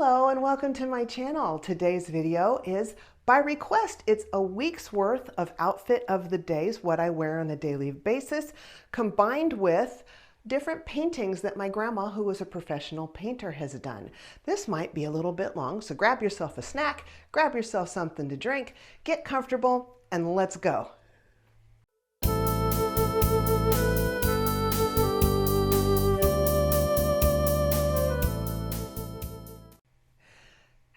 Hello and welcome to my channel. Today's video is by request. It's a week's worth of outfit of the days, what I wear on a daily basis, combined with different paintings that my grandma, who was a professional painter, has done. This might be a little bit long, so grab yourself a snack, grab yourself something to drink, get comfortable, and let's go.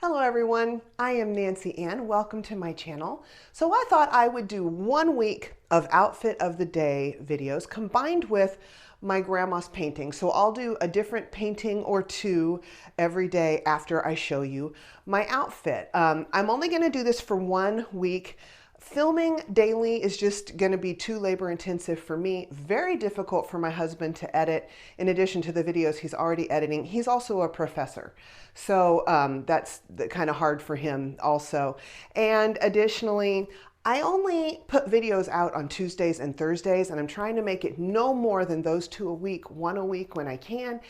Hello everyone, I am Nancy Ann. Welcome to my channel. So I thought I would do 1 week of outfit of the day videos combined with my grandma's painting. So I'll do a different painting or two every day after I show you my outfit. I'm only going to do this for 1 week. Filming daily is just going to be too labor intensive for me, very difficult for my husband to edit. In addition to the videos he's already editing, he's also a professor. So that's kind of hard for him also. And additionally, I only put videos out on Tuesdays and Thursdays, and I'm trying to make it no more than those two a week, one a week when I can.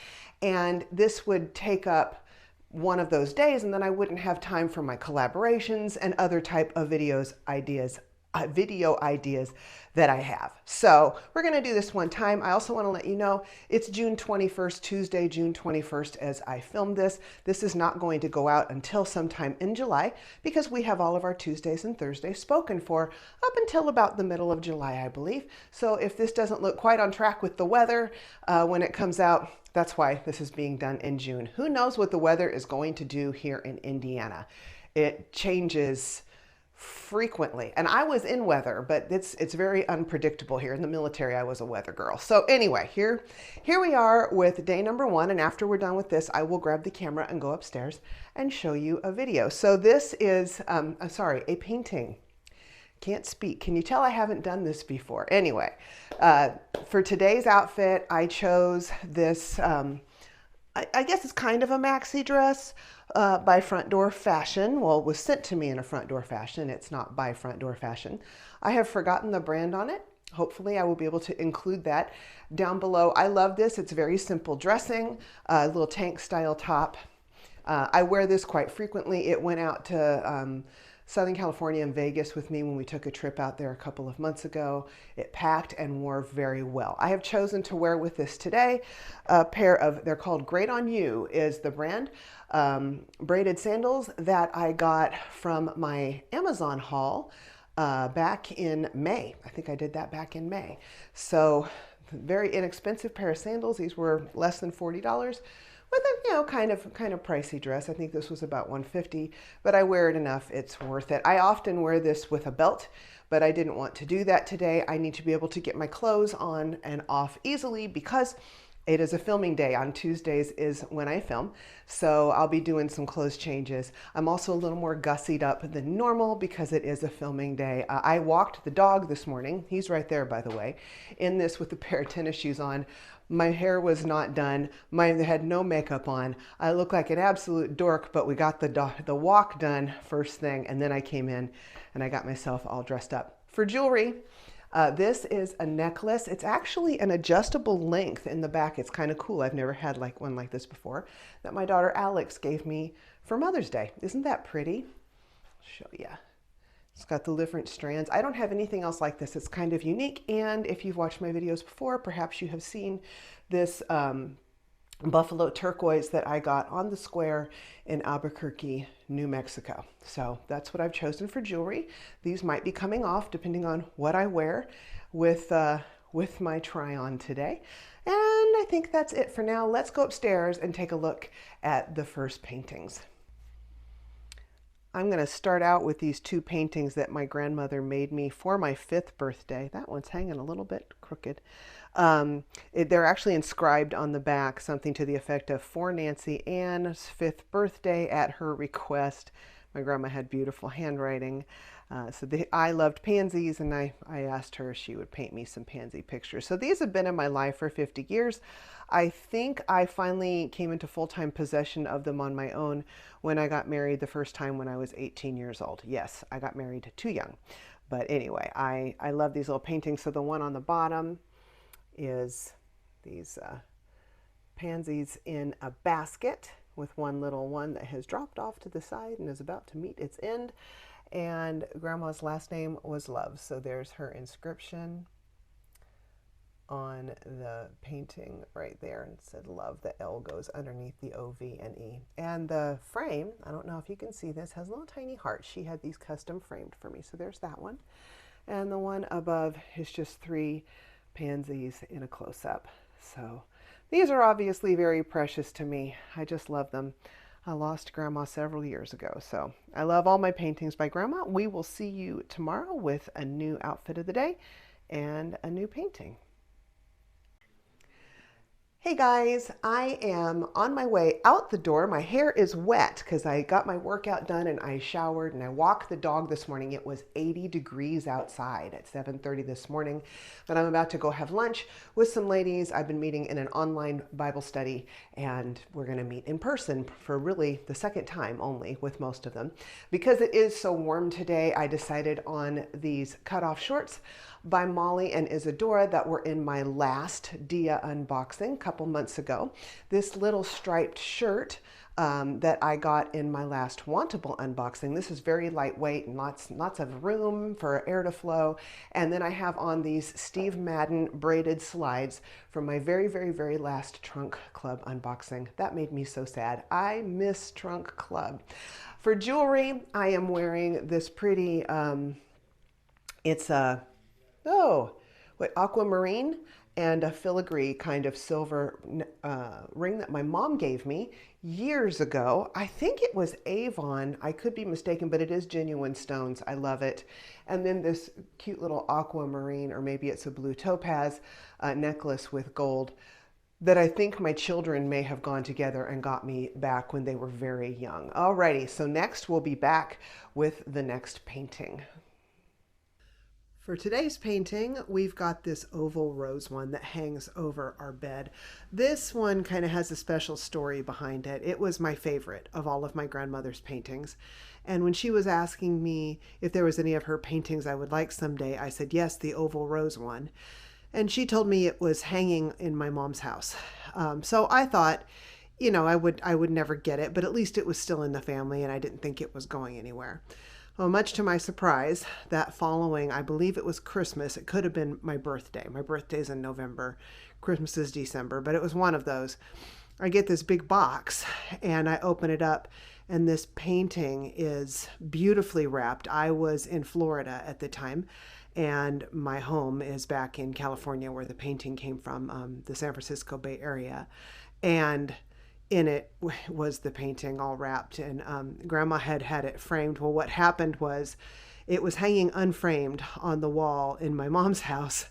And this would take up one of those days, and then I wouldn't have time for my collaborations and other type of video ideas that I have. So we're going to do this one time. I also want to let you know it's June 21st, Tuesday, June 21st as I filmed this. This is not going to go out until sometime in July because we have all of our Tuesdays and Thursdays spoken for up until about the middle of July, I believe. So if this doesn't look quite on track with the weather when it comes out, that's why this is being done in June. Who knows what the weather is going to do here in Indiana? It changes frequently. And I was in weather, but it's very unpredictable here. In the military, I was a weather girl. So anyway, here we are with day number 1. And after we're done with this, I will grab the camera and go upstairs and show you a video. So this is, a painting. Can't speak. Can you tell I haven't done this before? Anyway, for today's outfit, I chose this, I guess it's kind of a maxi dress by Front Door Fashion. Well, it was sent to me in a Front Door Fashion. It's not by Front Door Fashion. I have forgotten the brand on it. Hopefully I will be able to include that down below. I love this. It's very simple dressing, a little tank style top. I wear this quite frequently. It went out to Southern California and Vegas with me when we took a trip out there a couple of months ago. It packed and wore very well. I have chosen to wear with this today a pair of, they're called Great On You is the brand, braided sandals that I got from my Amazon haul back in May. I think I did that back in May. So very inexpensive pair of sandals. These were less than $40. With a kind of pricey dress. I think this was about $150, but I wear it enough, it's worth it. I often wear this with a belt, but I didn't want to do that today. I need to be able to get my clothes on and off easily because it is a filming day. On Tuesdays is when I film, so I'll be doing some clothes changes. I'm also a little more gussied up than normal because it is a filming day. I walked the dog this morning. He's right there, by the way, in this with a pair of tennis shoes on. My hair was not done. I had no makeup on. I look like an absolute dork, but we got the walk done first thing, and then I came in and I got myself all dressed up. For jewelry, this is a necklace. It's actually an adjustable length in the back. It's kind of cool. I've never had one like this before that my daughter Alex gave me for Mother's Day. Isn't that pretty? I'll show you. It's got the different strands. I don't have anything else like this. It's kind of unique. And if you've watched my videos before, perhaps you have seen this buffalo turquoise that I got on the square in Albuquerque, New Mexico. So that's what I've chosen for jewelry. These might be coming off depending on what I wear with my try-on today. And I think that's it for now. Let's go upstairs and take a look at the first paintings. I'm going to start out with these 2 paintings that my grandmother made me for my 5th birthday. That one's hanging a little bit crooked. They're actually inscribed on the back, something to the effect of for Nancy Ann's 5th birthday at her request. My grandma had beautiful handwriting. I loved pansies, and I asked her if she would paint me some pansy pictures. So these have been in my life for 50 years. I think I finally came into full-time possession of them on my own when I got married the first time when I was 18 years old. Yes, I got married too young. But anyway, I love these little paintings. So the one on the bottom is these pansies in a basket. with one little one that has dropped off to the side and is about to meet its end. And Grandma's last name was Love, so there's her inscription on the painting right there, and said Love. The L goes underneath the O, V, and E. And the frame, I don't know if you can see this, has little tiny hearts. She had these custom framed for me, so there's that one. And the one above is just 3 pansies in a close-up. So these are obviously very precious to me. I just love them. I lost Grandma several years ago, so I love all my paintings by Grandma. We will see you tomorrow with a new outfit of the day and a new painting. Hey guys, I am on my way out the door. My hair is wet because I got my workout done and I showered and I walked the dog this morning. It was 80 degrees outside at 7:30 this morning, but I'm about to go have lunch with some ladies. I've been meeting in an online Bible study, and we're going to meet in person for really the second time only with most of them. Because it is so warm today, I decided on these cutoff shorts by Molly and Isadora that were in my last Dia unboxing a couple months ago. This little striped shirt that I got in my last Wantable unboxing. This is very lightweight and lots of room for air to flow. And then I have on these Steve Madden braided slides from my very last Trunk Club unboxing. That made me so sad. I miss Trunk Club. For jewelry, I am wearing this pretty, it's a aquamarine and a filigree kind of silver ring that my mom gave me years ago. I think it was Avon. I could be mistaken, but it is genuine stones. I love it. And then this cute little aquamarine, or maybe it's a blue topaz necklace with gold that I think my children may have gone together and got me back when they were very young. Alrighty, so next we'll be back with the next painting. For today's painting, we've got this oval rose one that hangs over our bed. This one kind of has a special story behind it. It was my favorite of all of my grandmother's paintings. And when she was asking me if there was any of her paintings I would like someday, I said, yes, the oval rose one. And she told me it was hanging in my mom's house. So I thought, you know, I would never get it, but at least it was still in the family and I didn't think it was going anywhere. Well, much to my surprise, that following, I believe it was Christmas. It could have been my birthday. My birthday's in November. Christmas is December, but it was one of those. I get this big box and I open it up, and this painting is beautifully wrapped. I was in Florida at the time, and my home is back in California where the painting came from, the San Francisco Bay Area. And in it was the painting all wrapped, and Grandma had it framed. Well, what happened was it was hanging unframed on the wall in my mom's house,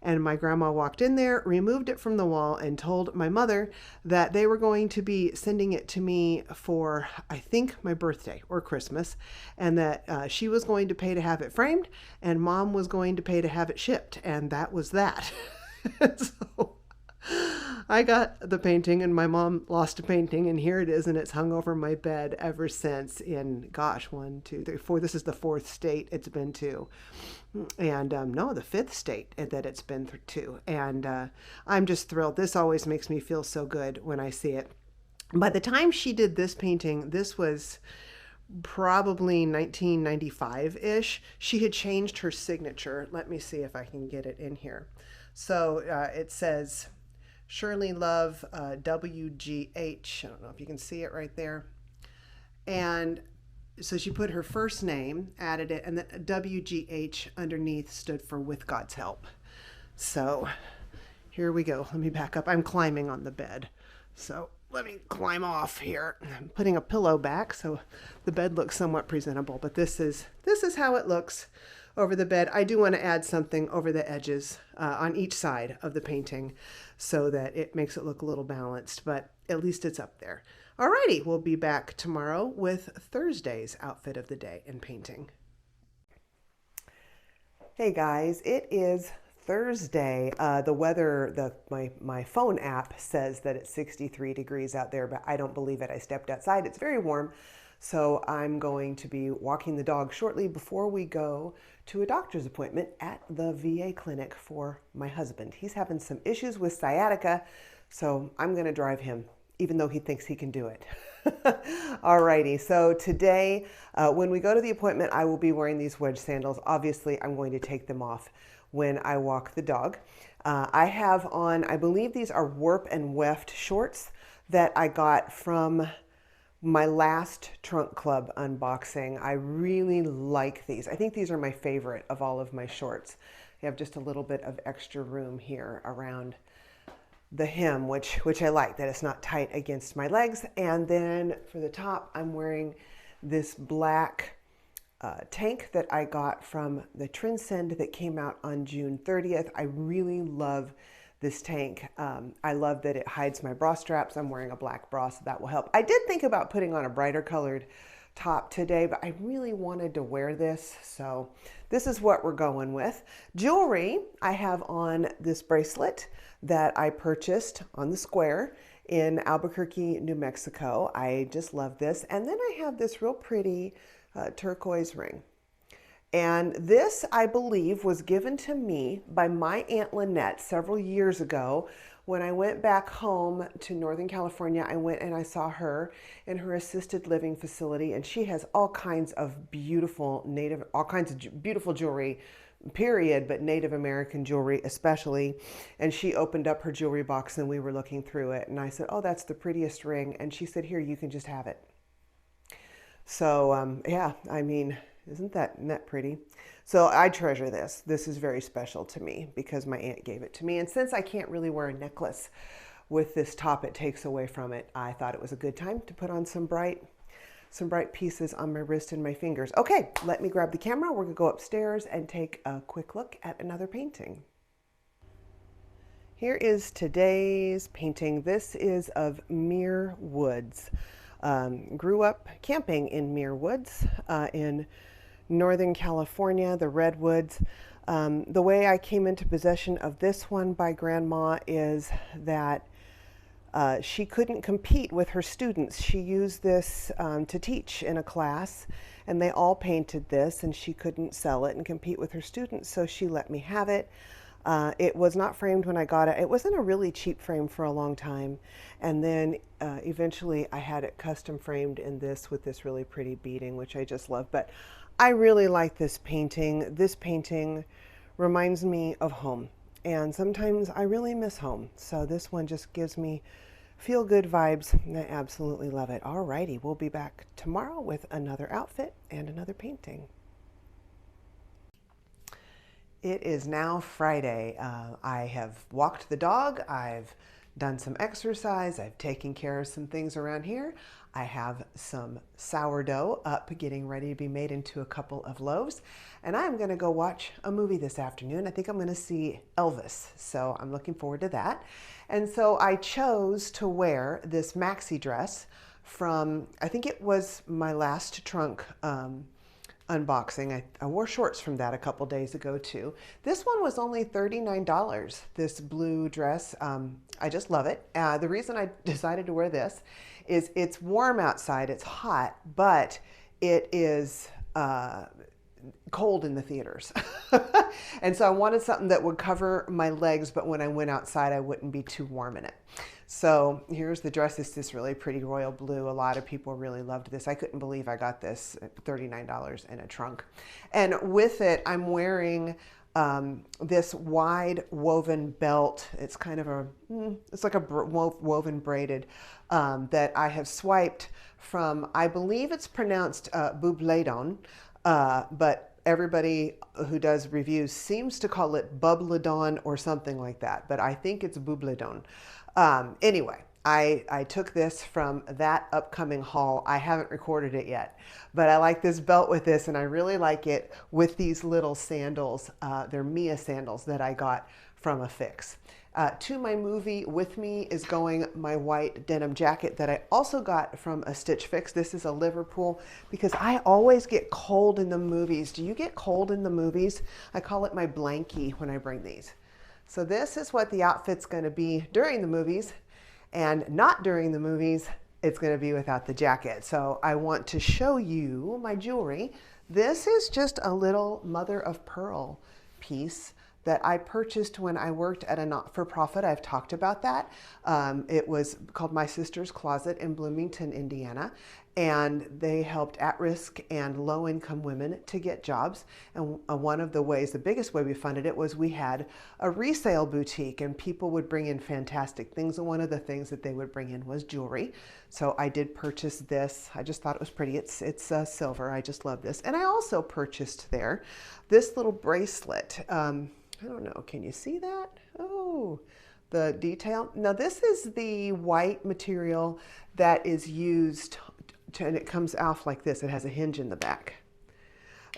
and my grandma walked in there, removed it from the wall, and told my mother that they were going to be sending it to me for, I think, my birthday or Christmas, and that she was going to pay to have it framed, and Mom was going to pay to have it shipped, and that was that. So I got the painting, and my mom lost a painting, and here it is, and it's hung over my bed ever since in, gosh, 1, 2, 3, 4. This is the 4th state it's been to. And no, the 5th state that it's been to. And I'm just thrilled. This always makes me feel so good when I see it. By the time she did this painting, this was probably 1995-ish. She had changed her signature. Let me see if I can get it in here. So it says Shirley Love, WGH. I don't know if you can see it right there. And so she put her first name, added it, and then WGH underneath stood for With God's Help. So here we go. Let me back up. I'm climbing on the bed. So let me climb off here. I'm putting a pillow back so the bed looks somewhat presentable, but this is how it looks over the bed. I do want to add something over the edges on each side of the painting so that it makes it look a little balanced, but at least it's up there. Alrighty, we'll be back tomorrow with Thursday's outfit of the day and painting. Hey guys, it is Thursday. The weather, my phone app says that it's 63 degrees out there, but I don't believe it. I stepped outside. It's very warm. So I'm going to be walking the dog shortly before we go to a doctor's appointment at the VA clinic for my husband. He's having some issues with sciatica, so I'm going to drive him even though he thinks he can do it. Alrighty, so today when we go to the appointment, I will be wearing these wedge sandals. Obviously, I'm going to take them off when I walk the dog. I have on, I believe these are warp and weft shorts that I got from my last Trunk Club unboxing. I really like these. I think these are my favorite of all of my shorts. They have just a little bit of extra room here around the hem, which I like, that it's not tight against my legs. And then for the top, I'm wearing this black tank that I got from the Transcend that came out on June 30th. I really love this tank. I love that it hides my bra straps. I'm wearing a black bra, so that will help. I did think about putting on a brighter colored top today, but I really wanted to wear this, so this is what we're going with. Jewelry, I have on this bracelet that I purchased on the square in Albuquerque, New Mexico. I just love this. And then I have this real pretty turquoise ring. And this, I believe, was given to me by my Aunt Lynette several years ago. When I went back home to Northern California, I went and I saw her in her assisted living facility, and she has all kinds of beautiful beautiful jewelry, period, but Native American jewelry especially. And she opened up her jewelry box and we were looking through it, and I said, "Oh, that's the prettiest ring." And she said, "Here, you can just have it." So yeah, I mean, isn't that pretty? So I treasure this. This is very special to me because my aunt gave it to me. And since I can't really wear a necklace with this top, it takes away from it. I thought it was a good time to put on some bright pieces on my wrist and my fingers. Okay, let me grab the camera. We're gonna go upstairs and take a quick look at another painting. Here is today's painting. This is of Muir Woods. Grew up camping in Muir Woods in Northern California, the redwoods. The way I came into possession of this one by Grandma is that she couldn't compete with her students. She used this to teach in a class, and they all painted this, and she couldn't sell it and compete with her students, so she let me have it. It was not framed when I got it. It was in a really cheap frame for a long time, and then eventually I had it custom framed in this with this really pretty beading, which I just love. But I really like this painting. This painting reminds me of home, and sometimes I really miss home. So this one just gives me feel-good vibes, and I absolutely love it. Alrighty, we'll be back tomorrow with another outfit and another painting. It is now Friday. I have walked the dog, I've done some exercise, I've taken care of some things around here. I have some sourdough up getting ready to be made into a couple of loaves, and I'm going to go watch a movie this afternoon. I think I'm going to see Elvis, so I'm looking forward to that. And so I chose to wear this maxi dress from, I think it was my last Trunk unboxing. I wore shorts from that a couple days ago too. This one was only $39, this blue dress. I just love it. The reason I decided to wear this is it's warm outside, it's hot, but it is cold in the theaters. And so I wanted something that would cover my legs, but when I went outside, I wouldn't be too warm in it. So here's the dress. It's this really pretty royal blue. A lot of people really loved this. I couldn't believe I got this at $39 in a trunk. And with it, I'm wearing this wide woven belt. It's kind of it's like a woven braided that I have swiped from, I believe it's pronounced Bubledon, but everybody who does reviews seems to call it Bubledon or something like that, but I think it's Bubledon. Anyway, I took this from that upcoming haul. I haven't recorded it yet, but I like this belt with this, and I really like it with these little sandals. They're Mia sandals that I got from a Fix. To my movie with me is going my white denim jacket that I also got from a Stitch Fix. This is a Liverpool because I always get cold in the movies. Do you get cold in the movies? I call it my blankie when I bring these. So this is what the outfit's going to be during the movies, and not during the movies, it's going to be without the jacket. So I want to show you my jewelry. This is just a little mother of pearl piece that I purchased when I worked at a not-for-profit. I've talked about that. It was called My Sister's Closet in Bloomington, Indiana. And they helped at-risk and low-income women to get jobs. And one of the ways, the biggest way we funded it, was we had a resale boutique, and people would bring in fantastic things. And one of the things that they would bring in was jewelry. So I did purchase this. I just thought it was pretty. It's silver. I just love this. And I also purchased there this little bracelet. I don't know. Can you see that? Oh, the detail. Now this is the white material that is used and it comes off like this. It has a hinge in the back.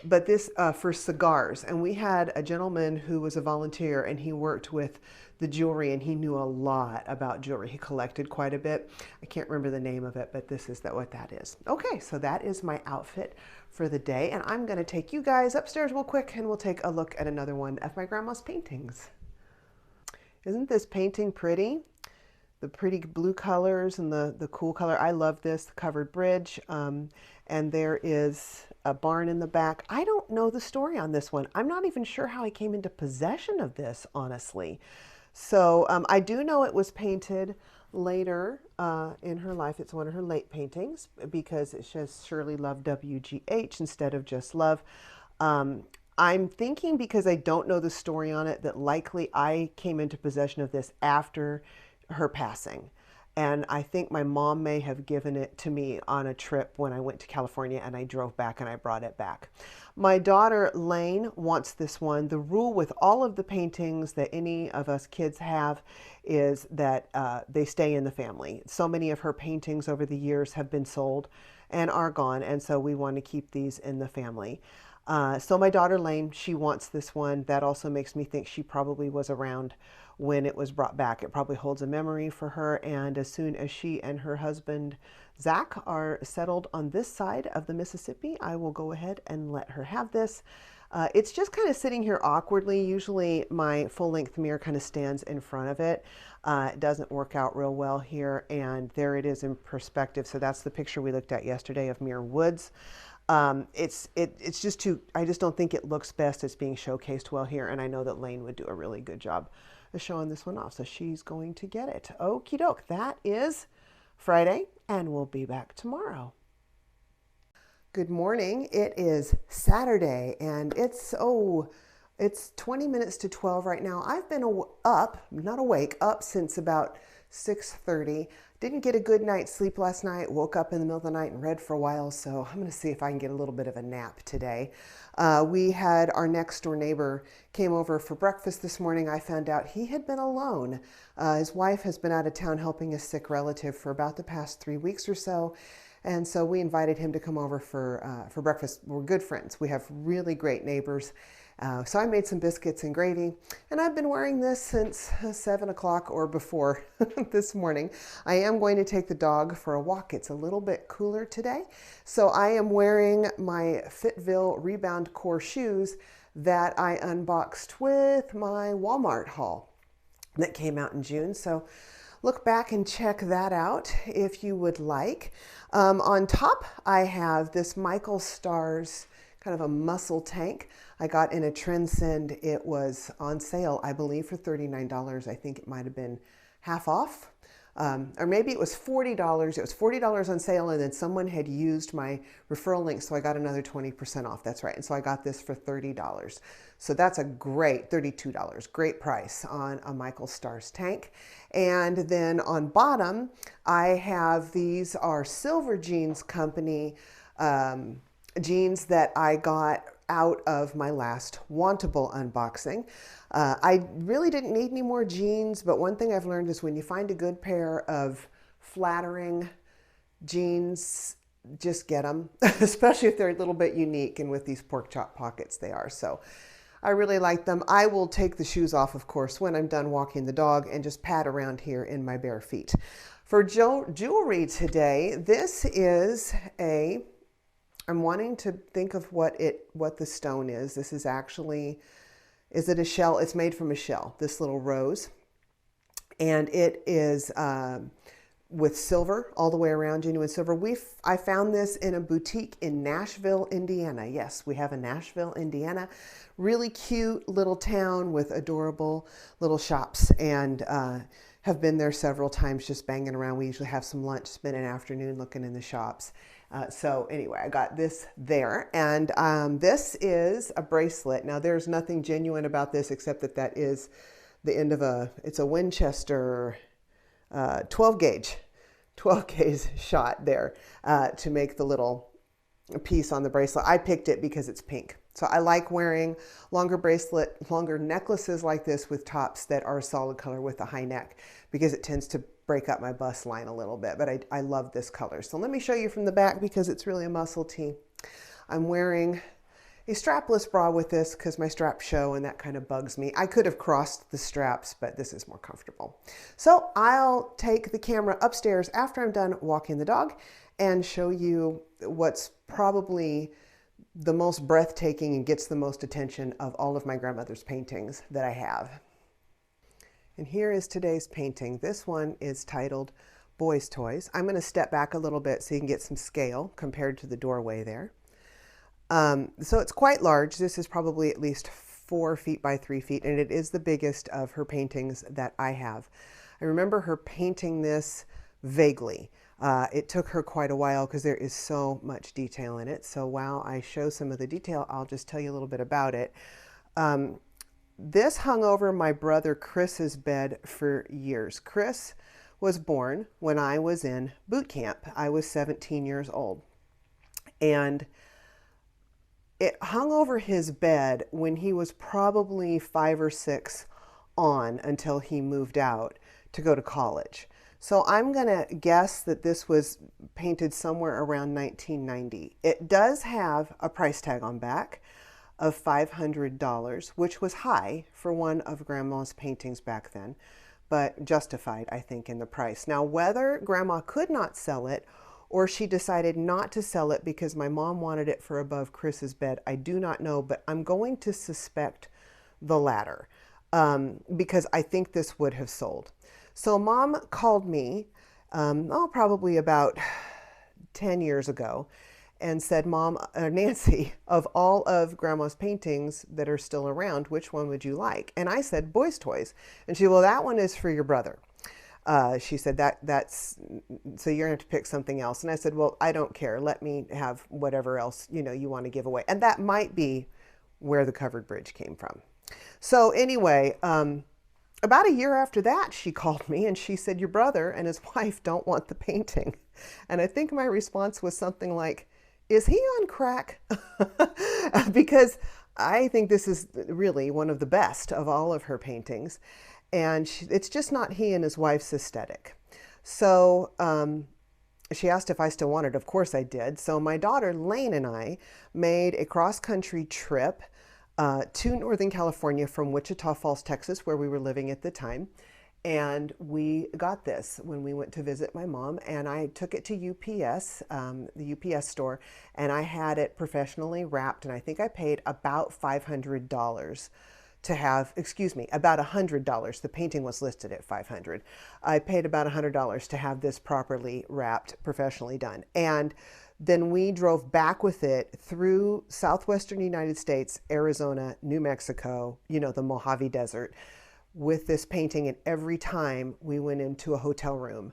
But this for cigars. And we had a gentleman who was a volunteer, and he worked with the jewelry, and he knew a lot about jewelry. He collected quite a bit. I can't remember the name of it, but this is what that is. Okay, so that is my outfit for the day. And I'm going to take you guys upstairs real quick, and we'll take a look at another one of my grandma's paintings. Isn't this painting pretty? The pretty blue colors and the cool color. I love this, the covered bridge. And there is a barn in the back. I don't know the story on this one. I'm not even sure how I came into possession of this, honestly. So I do know it was painted later in her life. It's one of her late paintings because it says Shirley Love WGH instead of just Love. I'm thinking, because I don't know the story on it, that likely I came into possession of this after her passing. And I think my mom may have given it to me on a trip when I went to California, and I drove back and I brought it back. My daughter Lane wants this one. The rule with all of the paintings that any of us kids have is that they stay in the family. So many of her paintings over the years have been sold and are gone, and so we want to keep these in the family. So my daughter Lane, she wants this one. That also makes me think she probably was around when it was brought back. It probably holds a memory for her, and as soon as she and her husband Zach are settled on this side of the Mississippi, I will go ahead and let her have this. It's just kind of sitting here awkwardly. Usually my full-length mirror kind of stands in front of it. It doesn't work out real well here, and there it is in perspective. So that's the picture we looked at yesterday of Muir Woods. It's just too, I just don't think it looks best. It's being showcased well here, and I know that Lane would do a really good job of showing this one off, so she's going to get it. Okie doke, that is Friday, and we'll be back tomorrow. Good morning. It is Saturday, and it's 20 minutes to 12 right now. I've been up, not awake, up since about 6:30. Didn't get a good night's sleep last night. Woke up in the middle of the night and read for a while, so I'm going to see if I can get a little bit of a nap today. We had our next door neighbor came over for breakfast this morning. I found out he had been alone. His wife has been out of town helping a sick relative for about the past 3 weeks or so. And so we invited him to come over for breakfast. We're good friends. We have really great neighbors. So I made some biscuits and gravy, and I've been wearing this since 7 o'clock or before this morning. I am going to take the dog for a walk. It's a little bit cooler today. So I am wearing my Fitville Rebound Core shoes that I unboxed with my Walmart haul that came out in June. So look back and check that out if you would like. On top, I have this Michael Stars kind of a muscle tank I got in a Trendsend. It was on sale, I believe, for $39. I think it might have been half off. Or maybe it was $40. It was $40 on sale, and then someone had used my referral link, so I got another 20% off. That's right. And so I got this for $30. So that's a great $32. Great price on a Michael Stars tank. And then on bottom, I have, these are Silver Jeans Company jeans that I got out of my last Wantable unboxing. I really didn't need any more jeans, but one thing I've learned is when you find a good pair of flattering jeans, just get them, especially if they're a little bit unique, and with these pork chop pockets they are. So I really like them. I will take the shoes off, of course, when I'm done walking the dog and just pad around here in my bare feet. For jewelry today, this is I'm wanting to think of what the stone is. This is actually, is it a shell? It's made from a shell, this little rose. And it is with silver all the way around, genuine silver. I found this in a boutique in Nashville, Indiana. Yes, we have a Nashville, Indiana. Really cute little town with adorable little shops, and have been there several times just banging around. We usually have some lunch, spend an afternoon looking in the shops. So anyway, I got this there, and this is a bracelet. Now there's nothing genuine about this except that that is the end of it's a Winchester 12 gauge shot there to make the little piece on the bracelet. I picked it because it's pink. So I like wearing longer necklaces like this with tops that are a solid color with a high neck, because it tends to break up my bust line a little bit, but I love this color. So let me show you from the back because it's really a muscle tee. I'm wearing a strapless bra with this because my straps show and that kind of bugs me. I could have crossed the straps, but this is more comfortable. So I'll take the camera upstairs after I'm done walking the dog and show you what's probably the most breathtaking and gets the most attention of all of my grandmother's paintings that I have. And here is today's painting. This one is titled Boys' Toys. I'm going to step back a little bit so you can get some scale compared to the doorway there. So it's quite large. This is probably at least 4 feet by 3 feet, and it is the biggest of her paintings that I have. I remember her painting this vaguely. It took her quite a while because there is so much detail in it. So while I show some of the detail, I'll just tell you a little bit about it. This hung over my brother Chris's bed for years. Chris was born when I was in boot camp. I was 17 years old. And it hung over his bed when he was probably 5 or 6 on until he moved out to go to college. So I'm going to guess that this was painted somewhere around 1990. It does have a price tag on back of $500, which was high for one of Grandma's paintings back then, but justified, I think, in the price. Now, whether Grandma could not sell it or she decided not to sell it because my mom wanted it for above Chris's bed, I do not know, but I'm going to suspect the latter because I think this would have sold. So Mom called me, probably about 10 years ago, and said, Nancy, of all of Grandma's paintings that are still around, which one would you like? And I said, Boys' Toys. And she, well, that one is for your brother. She said, so you're gonna have to pick something else. And I said, well, I don't care. Let me have whatever else, you want to give away. And that might be where the covered bridge came from. So anyway, about a year after that, she called me and she said, your brother and his wife don't want the painting. And I think my response was something like, is he on crack? Because I think this is really one of the best of all of her paintings. And it's just not he and his wife's aesthetic. So she asked if I still wanted it. Of course I did. So my daughter Lane and I made a cross-country trip to Northern California from Wichita Falls, Texas, where we were living at the time. And we got this when we went to visit my mom, and I took it to UPS, the UPS store, and I had it professionally wrapped, and I think I paid about $500 to have, about $100. The painting was listed at $500. I paid about $100 to have this properly wrapped, professionally done. And then we drove back with it through southwestern United States, Arizona, New Mexico, the Mojave Desert, with this painting. And every time we went into a hotel room,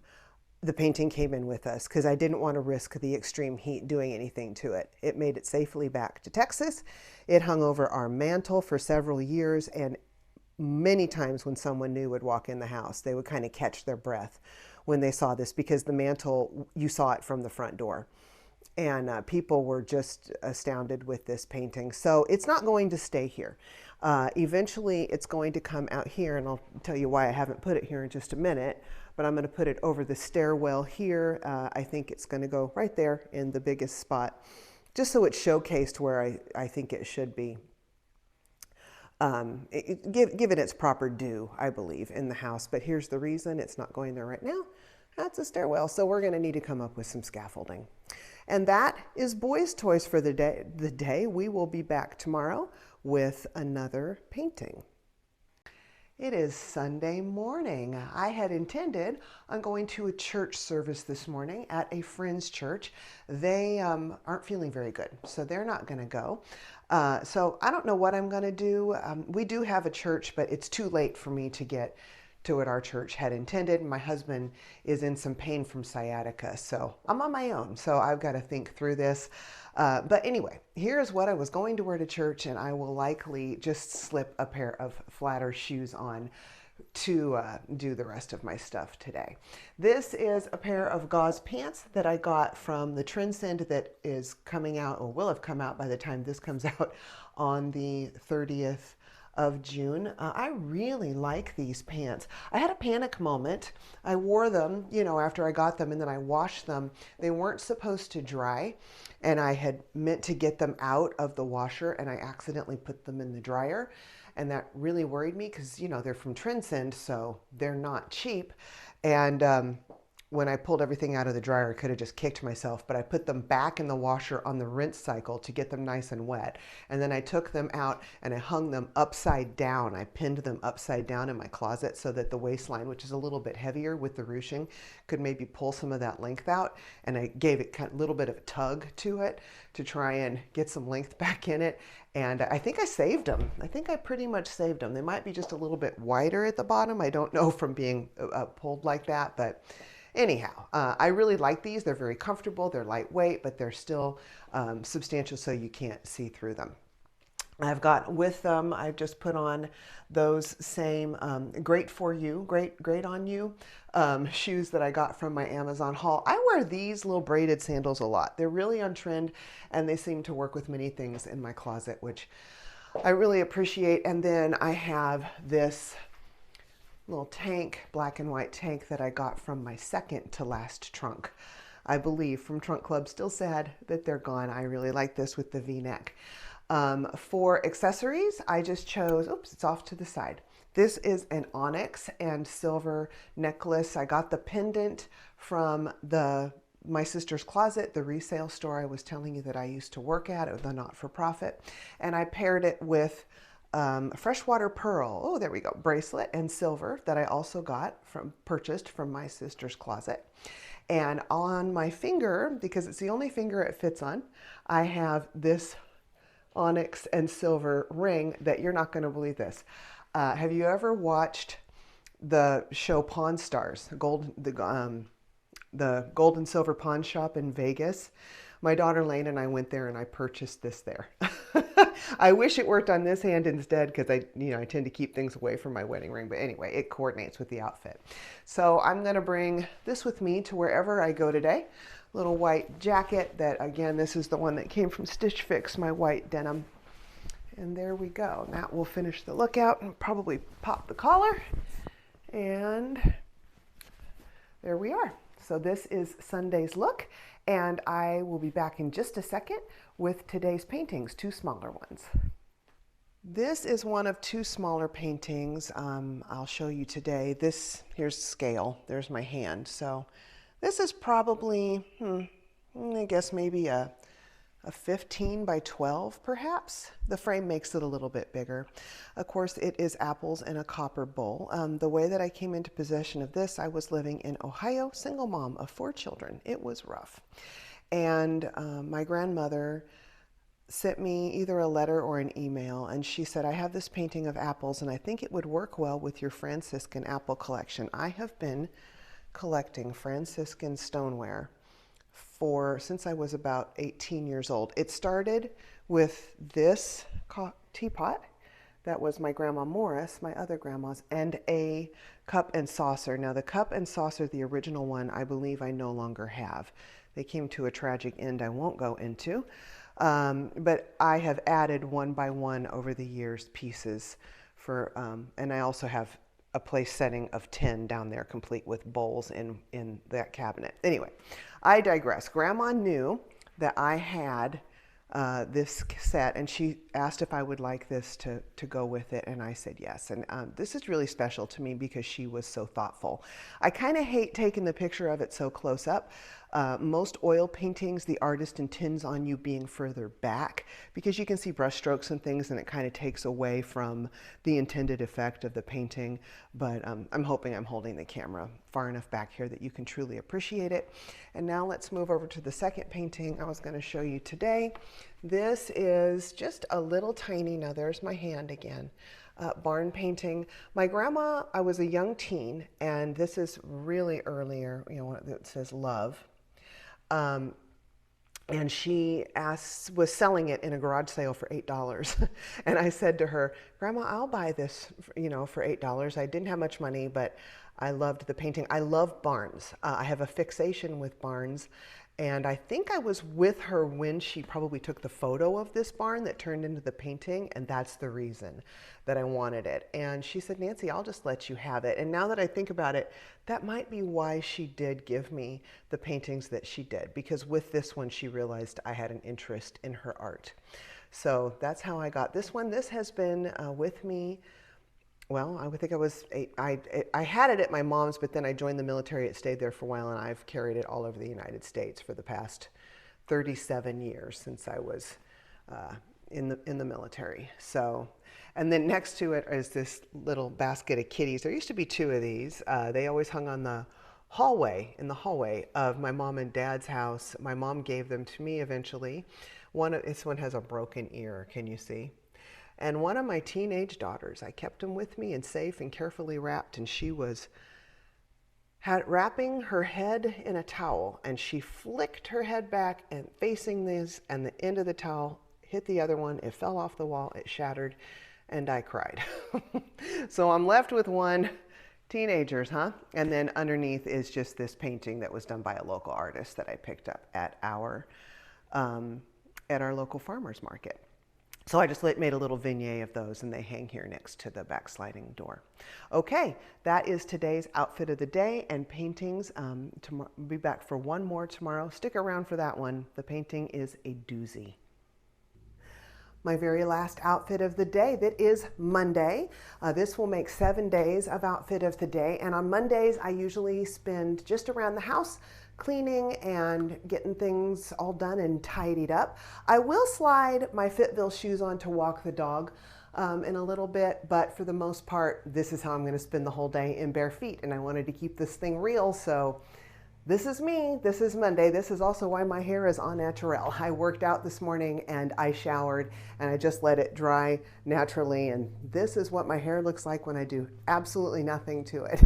the painting came in with us because I didn't want to risk the extreme heat doing anything to it. It made it safely back to Texas. It hung over our mantle for several years, and many times when someone new would walk in the house, they would kind of catch their breath when they saw this, because the mantle, you saw it from the front door. And people were just astounded with this painting. So it's not going to stay here. Eventually it's going to come out here, and I'll tell you why I haven't put it here in just a minute, but I'm going to put it over the stairwell here. I think it's going to go right there in the biggest spot, just so it's showcased where I think it should be. Given its proper due, I believe, in the house. But here's the reason it's not going there right now. That's a stairwell, so we're going to need to come up with some scaffolding. And that is Boys' Toys for the day. We will be back tomorrow with another painting. It is Sunday morning. I had intended on going to a church service this morning at a friend's church. They aren't feeling very good, so they're not going to go. So I don't know what I'm going to do. We do have a church, but it's too late for me to get to what our church had intended. My husband is in some pain from sciatica, so I'm on my own. So I've got to think through this. But anyway, here's what I was going to wear to church, and I will likely just slip a pair of flatter shoes on to do the rest of my stuff today. This is a pair of gauze pants that I got from the Transcend that is coming out, or will have come out by the time this comes out on the 30th of June. I really like these pants. I had a panic moment. I wore them, after I got them, and then I washed them. They weren't supposed to dry, and I had meant to get them out of the washer, and I accidentally put them in the dryer. And that really worried me because, they're from Transcend, so they're not cheap. And when I pulled everything out of the dryer, I could have just kicked myself, but I put them back in the washer on the rinse cycle to get them nice and wet. And then I took them out and I hung them upside down. I pinned them upside down in my closet so that the waistline, which is a little bit heavier with the ruching, could maybe pull some of that length out. And I gave it a little bit of a tug to it to try and get some length back in it. And I think I saved them. I think I pretty much saved them. They might be just a little bit wider at the bottom. I don't know from being pulled like that, but anyhow, I really like these. They're very comfortable. They're lightweight, but they're still substantial so you can't see through them. I've got with them, I've just put on those same great for you, great on you shoes that I got from my Amazon haul. I wear these little braided sandals a lot. They're really on trend and they seem to work with many things in my closet, which I really appreciate. And then I have this little tank, black and white tank that I got from my second to last trunk, I believe, from Trunk Club. Still sad that they're gone. I really like this with the V-neck. For accessories, I just chose, oops, it's off to the side. This is an onyx and silver necklace. I got the pendant from my sister's closet, the resale store I was telling you that I used to work at, the not-for-profit, and I paired it with freshwater pearl, there we go, bracelet and silver that I also purchased from my sister's closet. And on my finger, because it's the only finger it fits on, I have this onyx and silver ring that you're not going to believe this. Have you ever watched the show Pawn Stars, the gold and silver pawn shop in Vegas? My daughter Lane and I went there and I purchased this there. I wish it worked on this hand instead because I tend to keep things away from my wedding ring. But anyway, it coordinates with the outfit. So I'm going to bring this with me to wherever I go today. Little white jacket that, again, this is the one that came from Stitch Fix, my white denim. And there we go. That will finish the look out and probably pop the collar. And there we are. So this is Sunday's look. And I will be back in just a second with today's paintings, two smaller ones. This is one of two smaller paintings I'll show you today. Here's scale. There's my hand. So this is probably, I guess maybe a 15 by 12 perhaps. The frame makes it a little bit bigger. Of course, it is apples in a copper bowl. The way that I came into possession of this, I was living in Ohio, single mom of 4 children. It was rough. And my grandmother sent me either a letter or an email, and she said, I have this painting of apples and I think it would work well with your Franciscan apple collection. I have been collecting Franciscan stoneware since I was about 18 years old. It started with this teapot that was my grandma Morris, my other grandma's, and a cup and saucer. Now the cup and saucer, the original one, I believe I no longer have. They came to a tragic end I won't go into. But I have added one by one over the years pieces and I also have a place setting of 10 down there complete with bowls in that cabinet. Anyway, I digress. Grandma knew that I had this set and she asked if I would like this to go with it, and I said yes. And this is really special to me because she was so thoughtful. I kind of hate taking the picture of it so close up, Most oil paintings, the artist intends on you being further back because you can see brush strokes and things, and it kind of takes away from the intended effect of the painting. But I'm hoping I'm holding the camera far enough back here that you can truly appreciate it. And now let's move over to the second painting I was going to show you today. This is just a little tiny, now there's my hand again, barn painting. My grandma, I was a young teen, and this is really earlier, you know, it says love. And she was selling it in a garage sale for $8. And I said to her, Grandma, I'll buy this, you know, for $8. I didn't have much money, but I loved the painting. I love barns. I have a fixation with barns. And I think I was with her when she probably took the photo of this barn that turned into the painting, and that's the reason that I wanted it. And she said, Nancy, I'll just let you have it. And now that I think about it, that might be why she did give me the paintings that she did, because with this one, she realized I had an interest in her art. So that's how I got this one. This has been with me. Well, I would think I had it at my mom's, but then I joined the military. It stayed there for a while, and I've carried it all over the United States for the past 37 years since I was in the military. So, and then next to it is this little basket of kitties. There used to be two of these. They always hung on the hallway, in the hallway of my mom and dad's house. My mom gave them to me eventually. This one has a broken ear, can you see? And one of my teenage daughters, I kept them with me and safe and carefully wrapped, and she was wrapping her head in a towel, and she flicked her head back and facing this, and the end of the towel hit the other one. It fell off the wall, it shattered, and I cried. So I'm left with one. Teenagers, huh? And then underneath is just this painting that was done by a local artist that I picked up at our local farmer's market. So I just made a little vignette of those, and they hang here next to the backsliding door. Okay, that is today's outfit of the day and paintings. We'll be back for one more tomorrow. Stick around for that one. The painting is a doozy. My very last outfit of the day, that is Monday. This will make 7 days of outfit of the day. And on Mondays, I usually spend just around the house cleaning and getting things all done and tidied up. I will slide my Fitville shoes on to walk the dog in a little bit, but for the most part, this is how I'm going to spend the whole day in bare feet. And I wanted to keep this thing real, so this is me. This is Monday. This is also why my hair is au naturel. I worked out this morning and I showered and I just let it dry naturally. And this is what my hair looks like when I do absolutely nothing to it.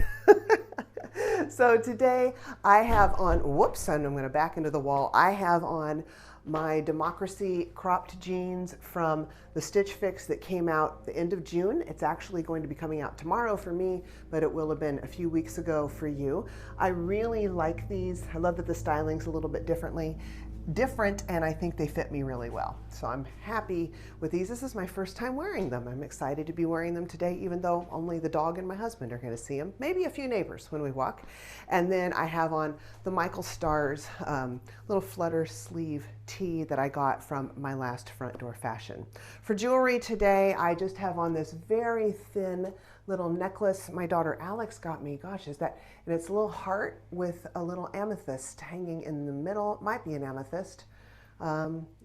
So today I have on, whoops, and I'm going to back into the wall. I have on my Democracy cropped jeans from the Stitch Fix that came out the end of June. It's actually going to be coming out tomorrow for me, but it will have been a few weeks ago for you. I really like these. I love that the styling's a little bit different, and I think they fit me really well. So I'm happy with these. This is my first time wearing them. I'm excited to be wearing them today, even though only the dog and my husband are going to see them. Maybe a few neighbors when we walk. And then I have on the Michael Stars little flutter sleeve tee that I got from my last front door fashion. For jewelry today, I just have on this very thin little necklace my daughter Alex got me. Gosh, is that, and it's a little heart with a little amethyst hanging in the middle. It might be an amethyst.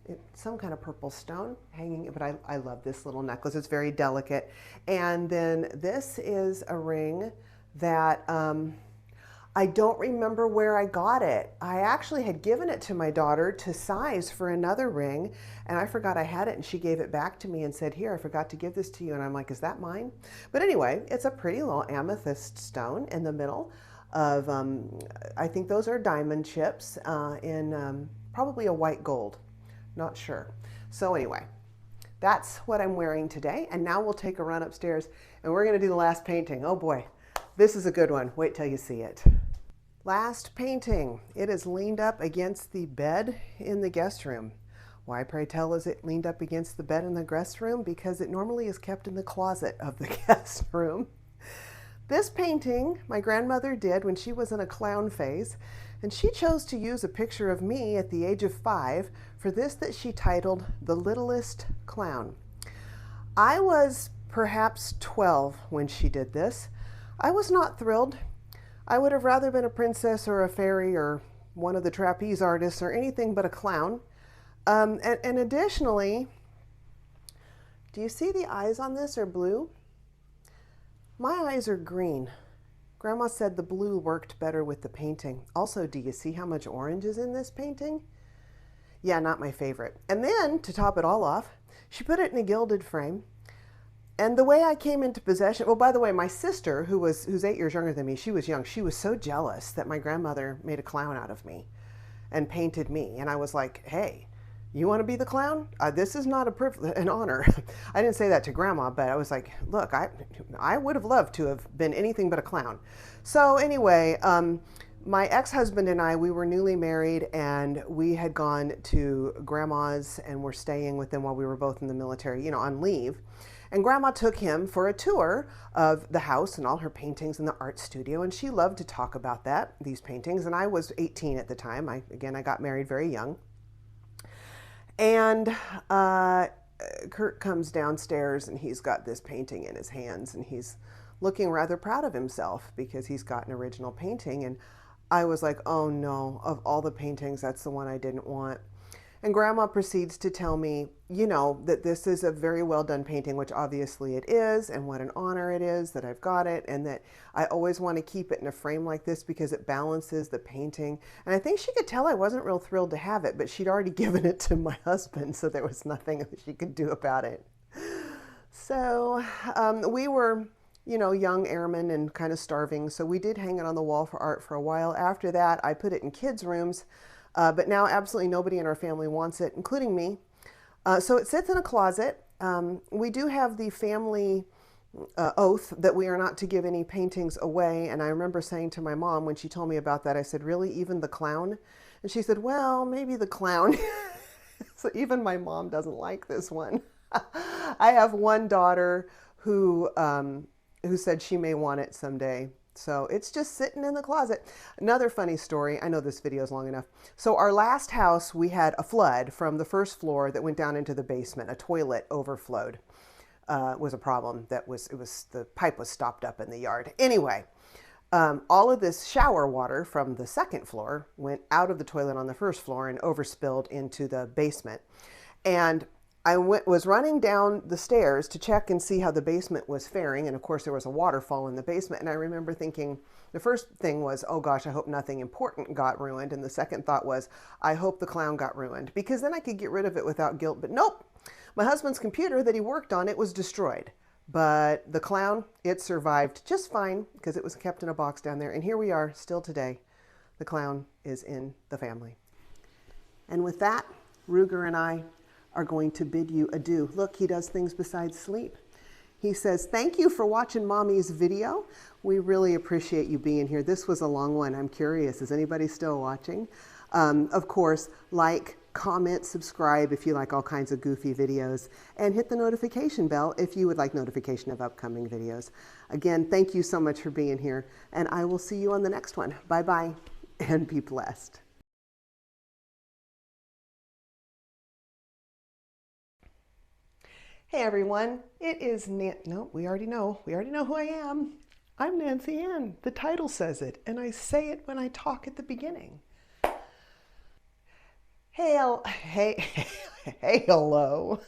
It's some kind of purple stone hanging, but I love this little necklace. It's very delicate. And then this is a ring that I don't remember where I got it. I actually had given it to my daughter to size for another ring, and I forgot I had it, and she gave it back to me and said, here, I forgot to give this to you. And I'm like, is that mine? But anyway, it's a pretty little amethyst stone in the middle of, I think those are diamond chips in probably a white gold, not sure. So anyway, that's what I'm wearing today. And now we'll take a run upstairs and we're gonna do the last painting. Oh boy, this is a good one. Wait till you see it. Last painting. It is leaned up against the bed in the guest room. Why, pray tell, is it leaned up against the bed in the guest room? Because it normally is kept in the closet of the guest room. This painting my grandmother did when she was in a clown phase, and she chose to use a picture of me at the age of 5 for this that she titled The Littlest Clown. I was perhaps 12 when she did this. I was not thrilled. I would have rather been a princess or a fairy or one of the trapeze artists or anything but a clown. And additionally, do you see the eyes on this are blue? My eyes are green. Grandma said the blue worked better with the painting. Also, do you see how much orange is in this painting? Yeah, not my favorite. And then, to top it all off, she put it in a gilded frame. And the way I came into possession, well, by the way, my sister, who's 8 years younger than me, she was young. She was so jealous that my grandmother made a clown out of me and painted me. And I was like, hey, you want to be the clown? This is not an honor. I didn't say that to Grandma, but I was like, look, I would have loved to have been anything but a clown. So anyway, my ex-husband and I, we were newly married, and we had gone to Grandma's and were staying with them while we were both in the military, on leave. And Grandma took him for a tour of the house and all her paintings in the art studio, and she loved to talk about these paintings. And I was 18 at the time. I got married very young. And Kurt comes downstairs, and he's got this painting in his hands, and he's looking rather proud of himself because he's got an original painting. And I was like, oh no, of all the paintings, that's the one I didn't want. And Grandma proceeds to tell me, that this is a very well done painting, which obviously it is, and what an honor it is that I've got it, and that I always want to keep it in a frame like this because it balances the painting. And I think she could tell I wasn't real thrilled to have it, but she'd already given it to my husband, so there was nothing that she could do about it. So we were, young airmen and kind of starving, so we did hang it on the wall for art for a while. After that, I put it in kids' rooms. But now absolutely nobody in our family wants it, including me. So it sits in a closet. We do have the family oath that we are not to give any paintings away. And I remember saying to my mom when she told me about that, I said, really, even the clown? And she said, well, maybe the clown. So even my mom doesn't like this one. I have one daughter who said she may want it someday. So it's just sitting in the closet. Another funny story. I know this video is long enough. So our last house, we had a flood from the first floor that went down into the basement. A toilet overflowed. Was a problem. The pipe was stopped up in the yard. Anyway, all of this shower water from the second floor went out of the toilet on the first floor and overspilled into the basement. And I was running down the stairs to check and see how the basement was faring. And of course, there was a waterfall in the basement. And I remember thinking, the first thing was, oh gosh, I hope nothing important got ruined. And the second thought was, I hope the clown got ruined, because then I could get rid of it without guilt. But nope, my husband's computer that he worked on, it was destroyed. But the clown, it survived just fine because it was kept in a box down there. And here we are still today. The clown is in the family. And with that, Ruger and I are going to bid you adieu. Look, he does things besides sleep. He says, thank you for watching Mommy's video. We really appreciate you being here. This was a long one. I'm curious, is anybody still watching? Of course, like, comment, subscribe if you like all kinds of goofy videos, and hit the notification bell if you would like notification of upcoming videos. Again, thank you so much for being here, and I will see you on the next one. Bye-bye, and be blessed. Hey everyone, it is no, we already know who I am. I'm Nancy Ann. The title says it, and I say it when I talk at the beginning. Hey, hello.